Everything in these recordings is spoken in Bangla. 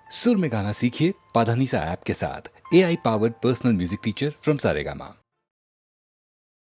सुर में गाना सीखिए पाधानीसा ऐप के साथ AI powered personal music teacher from Saregama.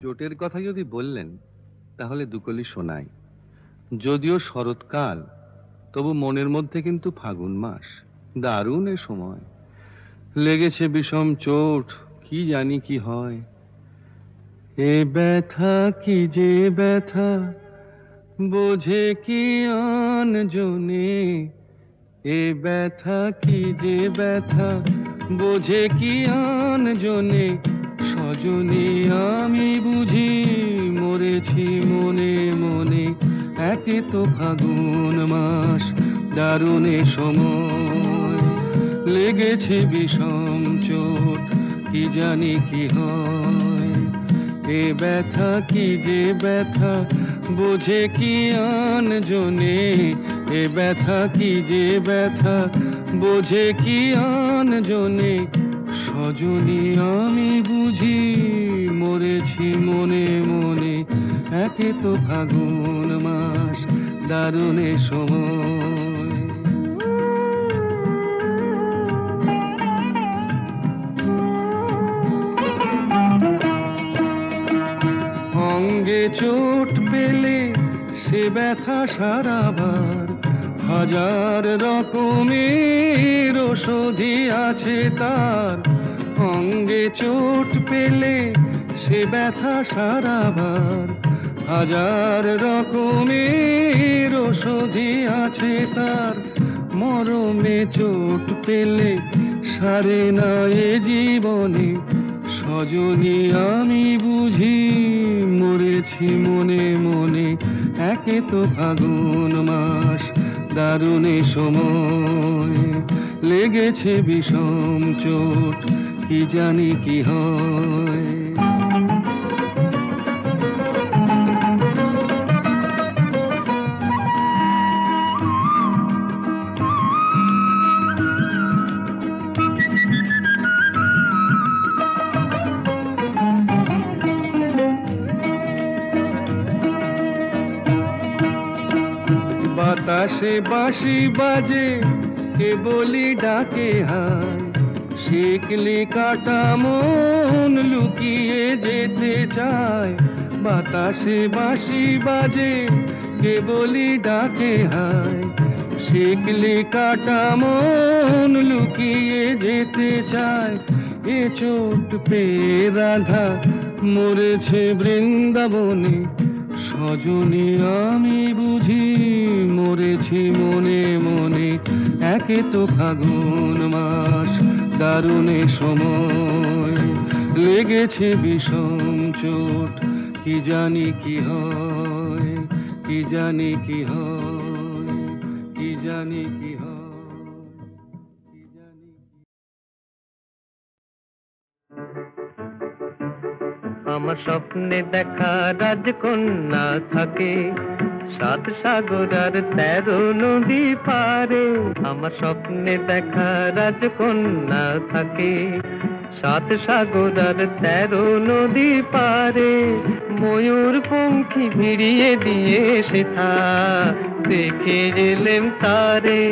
চোটের কথা যদি বললেন তাহলে দুকলি শোনাই। যদিও শরৎকাল, তবু মনের মধ্যে কিন্তু ফাগুন মাস। দারুণ এ সময়, লেগেছে বিষম চোট, কি জানি কি হয়। এ ব্যথা কি যে ব্যথা, বোঝে কি আন জনে। এ ব্যথা কি যে ব্যথা, বোঝে কি আন জনে। সজনী আমি বুঝি মরেছি মনে মনে। একে তো ফাগুন মাস, দারুণ এ সময়, লেগেছে বিষম চোট, কি জানি কি হয়। এ ব্যথা কি যে ব্যথা, বোঝে কি আন জনে। এ ব্যথা কি যে ব্যথা, বোঝে কি আন জনে। সজনী আমি বুঝি মরেছি মনে মনে। একে তো ফাগুন মাস, দারুণ এ সময়। অঙ্গে চোট পেলে সে ব্যথা সারাবার, হাজার রকমের ওষুধি আছে তার। অঙ্গে চোট পেলে সে ব্যথা সারাবার, হাজার রকমের ওষুধি আছে তার। মরমে চোট পেলে সারে না এ জীবনে। সজনী আমি বুঝি মরেছি মনে মনে। একে তো ফাগুন মাস, দারুণ এ সময়, লেগেছে বিষম চোট, কি জানি কি হয়। বাতাসে বাঁশি বাজে, কে বলি ডাকে হায়। শিকলি কাটা মন লুকিয়ে যেতে চায়। বাতাসে বাঁশি বাজে, কে বলি ডাকে হায়। শিকলি কাটা মন লুকিয়ে যেতে চায়। এ চোট পেয়ে রাধা মরেছে বৃন্দাবনে। সজনী আমি বুঝি মরেছি মনে মনে। একে তো ফাগুন মাস, দারুণ এ সময়, লেগেছে বিষম চোট, কি জানি কি হয়। কি জানি কি হয়, কি জানি কি হয়, কি জানি কি। আমার স্বপ্নে দেখা রাজকন্যা থাকে সাত সাগর আর 13 নদী পারে। আমার স্বপ্নে দেখা রাজকন্যা থাকে সাত সাগর আর 13 নদী পারে। ময়ূর পঙ্খী ভিড়িয়ে দিয়ে সেথা দেখে এলেম তারে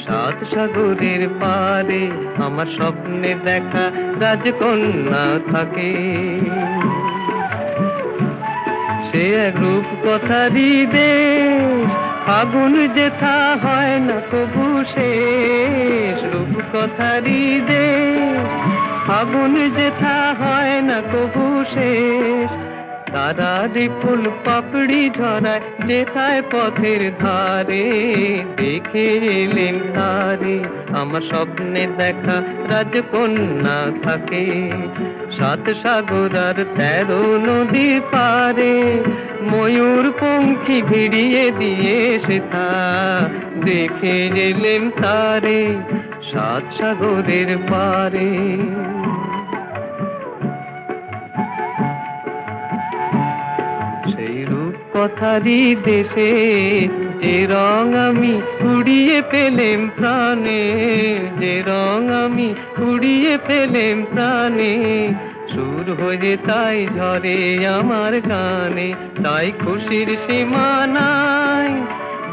সাত সাগরের পারে। আমার স্বপ্নে দেখা রাজকন্যা থাকে। সে এক রূপ কথারই দেশ, ফাগুন যেথা হয় না কবু শেষ। রূপ কথারই দেশ, ফাগুন যেথা হয় না কবু শেষ। তারারি ফুল পাপড়ি ঝরায় যেথায় পথের ধারে, দেখে এলেন তারে। আমার স্বপ্নে দেখা রাজকন্যা থাকে সাত সাগর আর 13 নদী পারে। ময়ূর পঙ্খী ভিড়িয়ে দিয়ে সেথা দেখে এলেন তারে সাত সাগরের পারে। সেই রূপ কথারই দেশে যে রং আমি কুড়িয়ে পেলেম প্রাণে। যে রং আমি কুড়িয়ে পেলেম প্রাণে। সুর হয়ে তাই ঝরে আমার গানে, তাই খুশির সীমা নাই।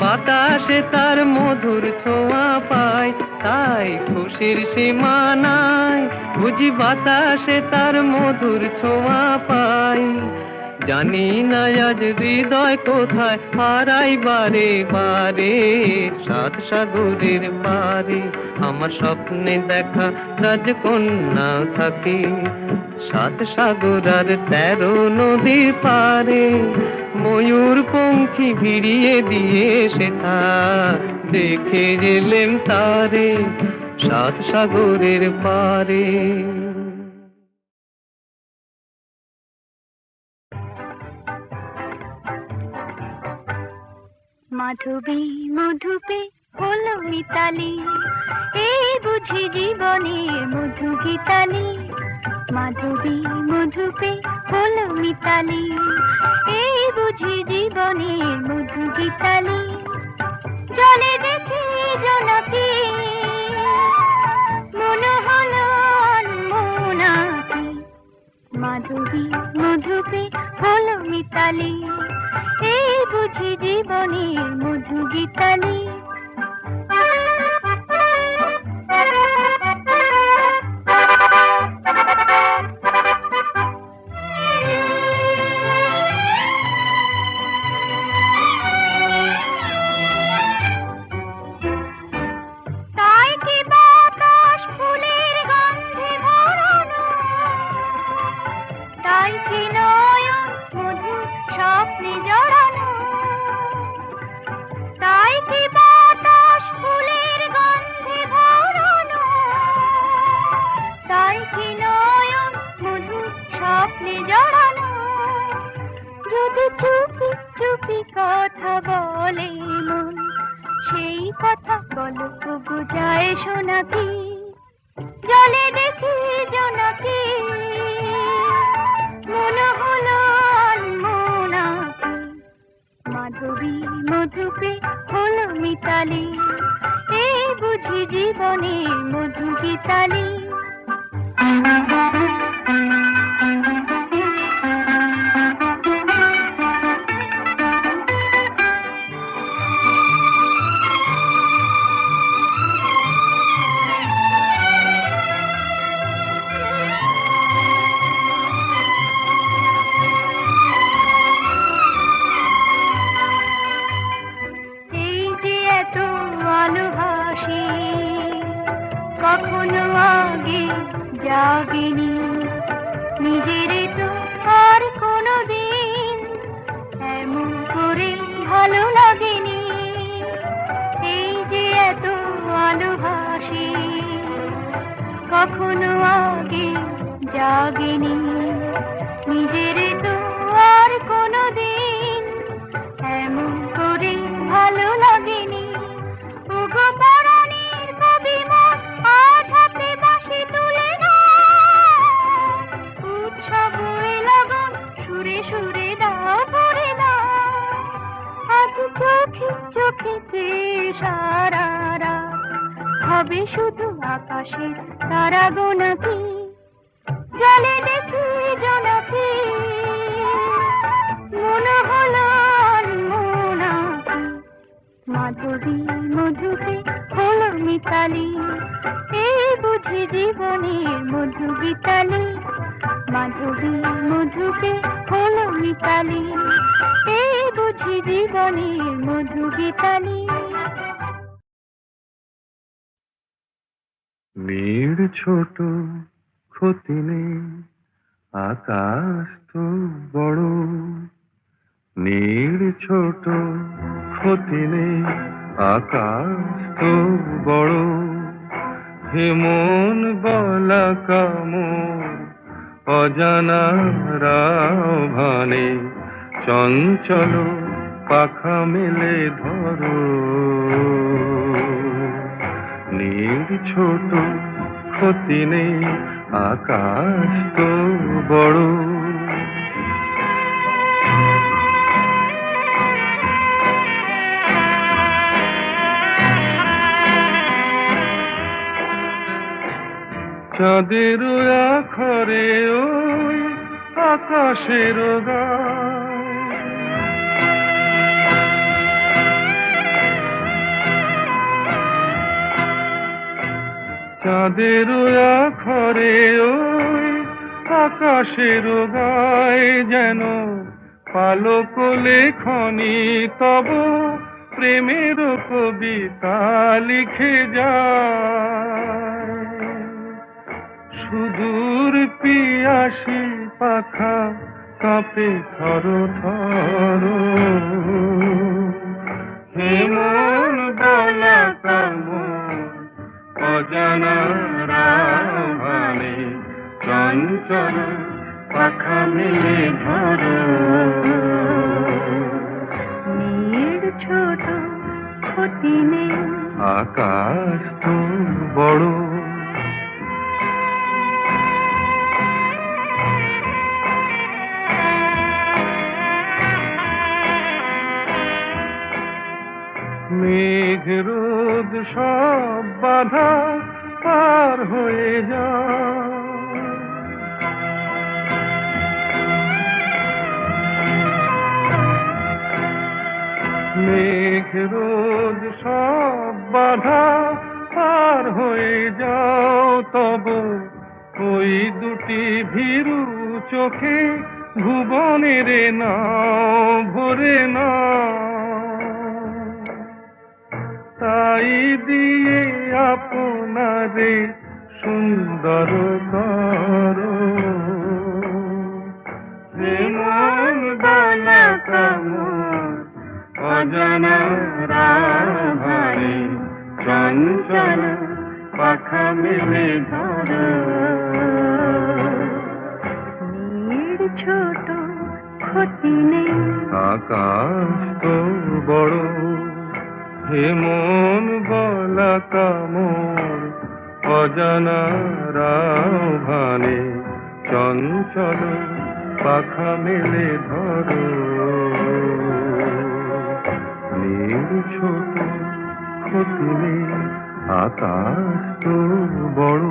বাতাসে তার মধুর ছোঁয়া পায়, তাই খুশির সীমানায় বুঝি বাতাসে তার মধুর ছোঁয়া পাই। জানি না আজ হৃদয় কোথায় হারাই বারে বারে, সাত সাগরের পারে আমার স্বপ্নে দেখা রাজকন্যা থাকে। সাত সাগর আর 13 নদীর পারে ময়ূর পঙ্খী ভিড়িয়ে দিয়ে সেথা দেখে গেলেন তারে সাত সাগরের পারে। মাধবী মধুপে হলো মিতালি, এই বুঝি জীবনের মধু গীতালি। মাধবী মধুপে হলো মিতালি, এই বুঝি জীবনের মধু গীতালি। জলে দেখি জোনাকি মনে হলো অনমনাকি। মাধবী মধুপে হলো মিতালি, এই বুঝি জীবনের মধু গীতালি। তাই কি বাতাস ফুলের গন্ধে ভরানো, তাই কি নয়ন মধু স্বপ্নে জড়ানো। তাই কি বাতাস ফুলের গন্ধে ভরানো, তাই কি নয়ন মধু স্বপ্নে জড়ানো। যদি চুপি চুপি কথা বলে মন, সেই কথা পলক বুঝায় শোনাকি। জলে দেখি জোনাকি মনে হলো অনমনাকি। মাধবী মধুপে হলো মিতালি, এই বুঝি জীবনের মধু গীতালি। এই যে এত আলো হাসি কখনো আগে জাগেনি, নিজের তো আর কোনো দিন এমন করে ভালো লাগেনি। এই যে এত আলো হাসি কখনো আগে জাগেনি, নিজের তো আর কোনো দিন এমন করে ভালো লাগেনি। ওগো পরাণের কবি মন আজ হাতে বাঁশি তুলে না, উৎসব লগন সুরে সুরে দাও ভরে না। আজ চোখে চোখে চেয়ে সারা রাত হবে শুধু আকাশের তারা গোনাকি। জলে দেখি জোনাকি মনে হলো অনমনাকি। মাধবী মধুপে হলো মিতালি, এই বুঝি জীবনের মধু গীতালি। মাধবী মধুপে হলো মিতালি, এই বুঝি জীবনের মধু গীতালি। মেয়ের ছোট ক্ষতি নেই, আকাশ তো বড়। নীড় ছোট ক্ষতি নেই, আকাশ তো বড়। হেমন বলা কামন অজানা রাভানে, চঞ্চল পাখা মেলে ধরো। নীড় ছোট ক্ষতি নেই, আকাশ তো বড়। চাঁদের আখরে ওই আকাশের গায়, চাঁদের আখরে ওই আকাশের গায়ে যেন পালক লেখনি তব প্রেমের কবিতা লিখে যায়। সুদূর পিয়াসী পাখা কাঁপে থর থর, হেমন বলা কামন অজানা রাভানে চঞ্চল পাখা মেলে ধরো। মেয়ের ছোট ক্ষতি নেই, আকাশ তো বড়। মেঘ রোদ সব বাধা পার হয়ে যায়। মেঘ রোদ সব বাধা পার হয়ে যাও, তব ওই দুটি ভীরু চোখে ভুবনের নাও ভরে নাও। তাই দিয়ে আপনারে সুন্দর করো, হেমন বালা কামন অজানা রাভারে চঞ্চল পাখা মেলে ধরো। মেয়ের ছোট ক্ষতি নেই, আকাশ তো বড়। হেমন বলা কামন অজানা রাভানে চঞ্চল পাখা মেলে ধরো। নীল ছোট ক্ষতি নেই, আকাশ তো বড়।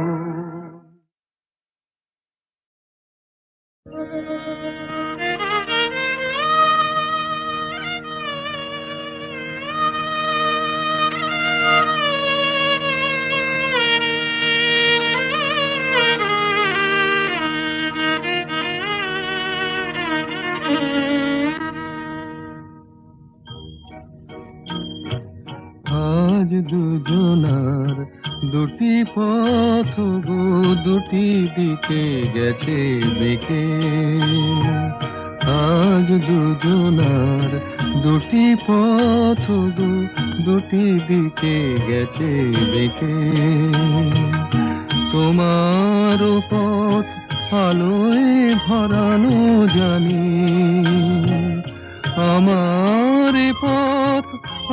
আজ দুজনার দুটি পথ গো দুটি দিকে গেছে বেঁকে। আজ দুজনার দুটি পথ গো দুটি দিকে গেছে বেঁকে। তোমার পথ আলোয় ভরানো জানি, আমার পথ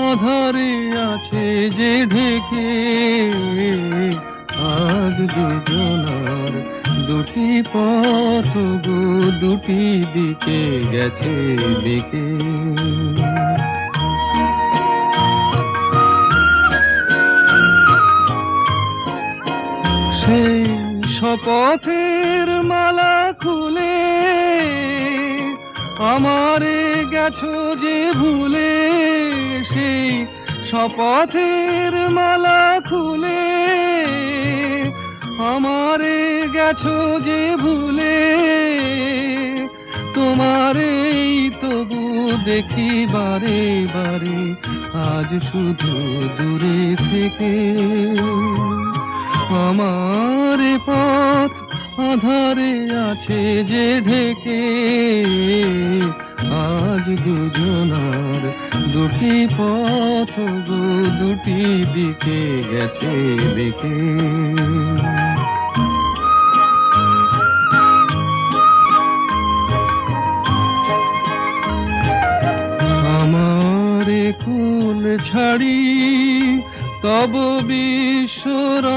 আধারে আছে যে ঢেকে। আজ দুজনার দুটি পথ গো দুটি দিকে গেছে বেঁকে। সেই শপথের মালা খুলে আমারে গেছো যে ভুলে। সেই শপথের মালা খুলে আমারে গেছো যে ভুলে। তোমারেই তবু দেখি বারে বারে আজ শুধু দূরে থেকে। আমার পথ আধারে আছে যে ঢেকে। আজ দুজনার দুটি পথ গো দুটি দিকে গেছে বেঁকে। আমার কুল ছাড়ি তব বিশ্বরণের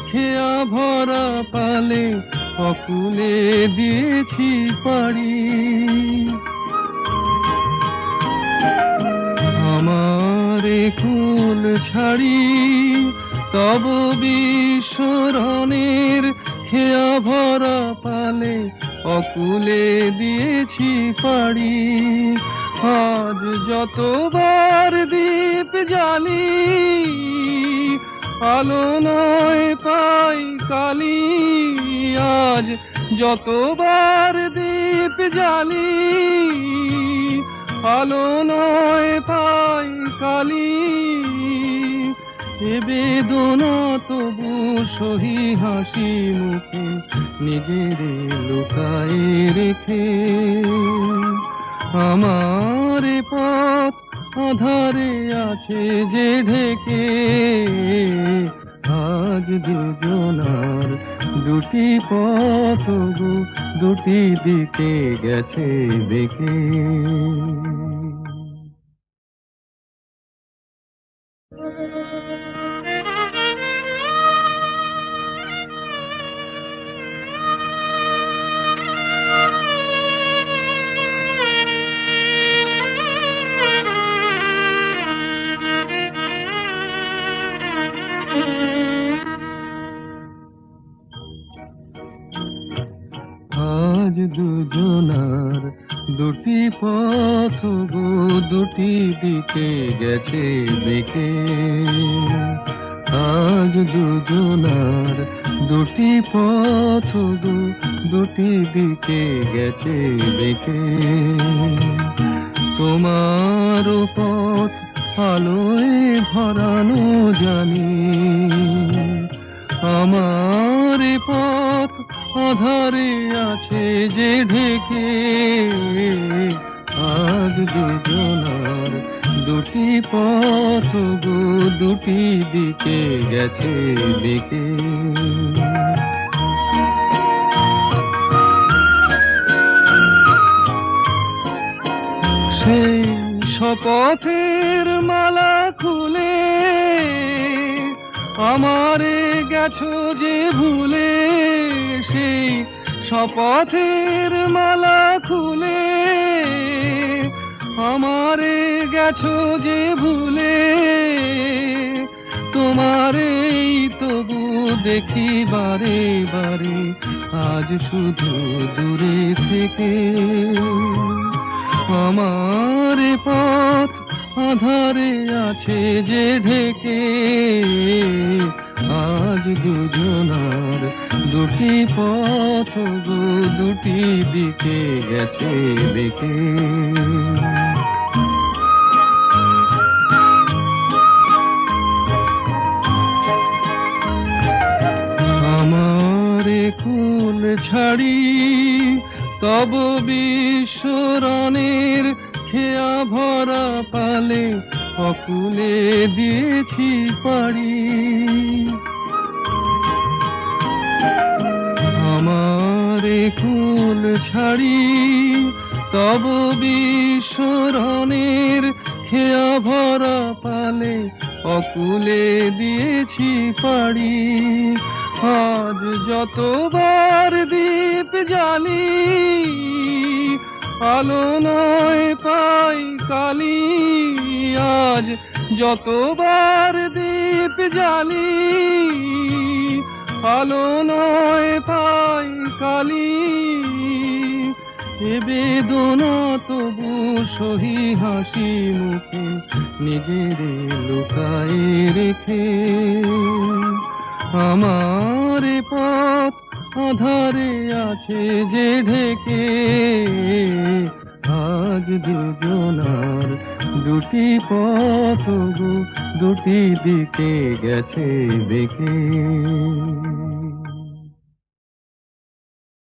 খেয়া ভরা পালে অকুলে দিয়েছি পাড়ি। আমার কুল ছাড়ি তব বিশ্বরণের খেয়া ভরা পালে অকুলে দিয়েছি পাড়ি। আজ যতবার দীপ জ্বালি আলো নয় পাই কালি আজ যতবার দীপ জ্বালি, আলো নয় পাই কালি এ বেদনা তবু সহি হাসি মুখে নিজের লুকায় রেখে। আমার এ পথ আধারে আছে যে ঢেকে, আজ দুজনার দুটি পথ গো দুটি দিকে গেছে বেঁকে। আজ দুজনার দুটি পথ গো দুটি দিকে গেছে বেঁকে, আজ দুজনার দুটি পথ গো দুটি দিকে গেছে বেঁকে। তোমার পথ আলোয় ভরানো জানি, আমার পথ আধারে আছে যে ঢেকে, আজ দুজনার দুটি পথ গো দুটি দিকে গেছে বেঁকে। সেই শপথের মালা খুলে আমারে গেছো যে ভুলে, সেই শপথের মালা খুলে আমারে গেছো যে ভুলে। তোমারেই তবু দেখি বারে বারে আজ শুধু দূরে থেকে, আমার পথ আধারে আছে যে ঢেকে, আজ দুজনার দুটি পথ গো দুটি দিকে গেছে বেঁকে। আমার কুল ছাড়ি তব বিশ্বরণের খেয়া ভরা পালে অকুলে দিয়েছি পাড়ি। আমার কুল ছাড়ি তব বিশ্বরণের খেয়া ভরা পালে অকুলে দিয়েছি পাড়ি। আজ যতবার দীপ জ্বালি আলো নয় পাই কালি, আজ যতবার দীপ জ্বালি আলো নয় পাই কালি এ বেদনা তবু সহি হাসি মুখে নিজের লুকায় রেখে। আমার পথ আধারে আছে যে ঢেকে, আজ দুজনার দুটি পথ গো দুটি দিকে গেছে বেঁকে।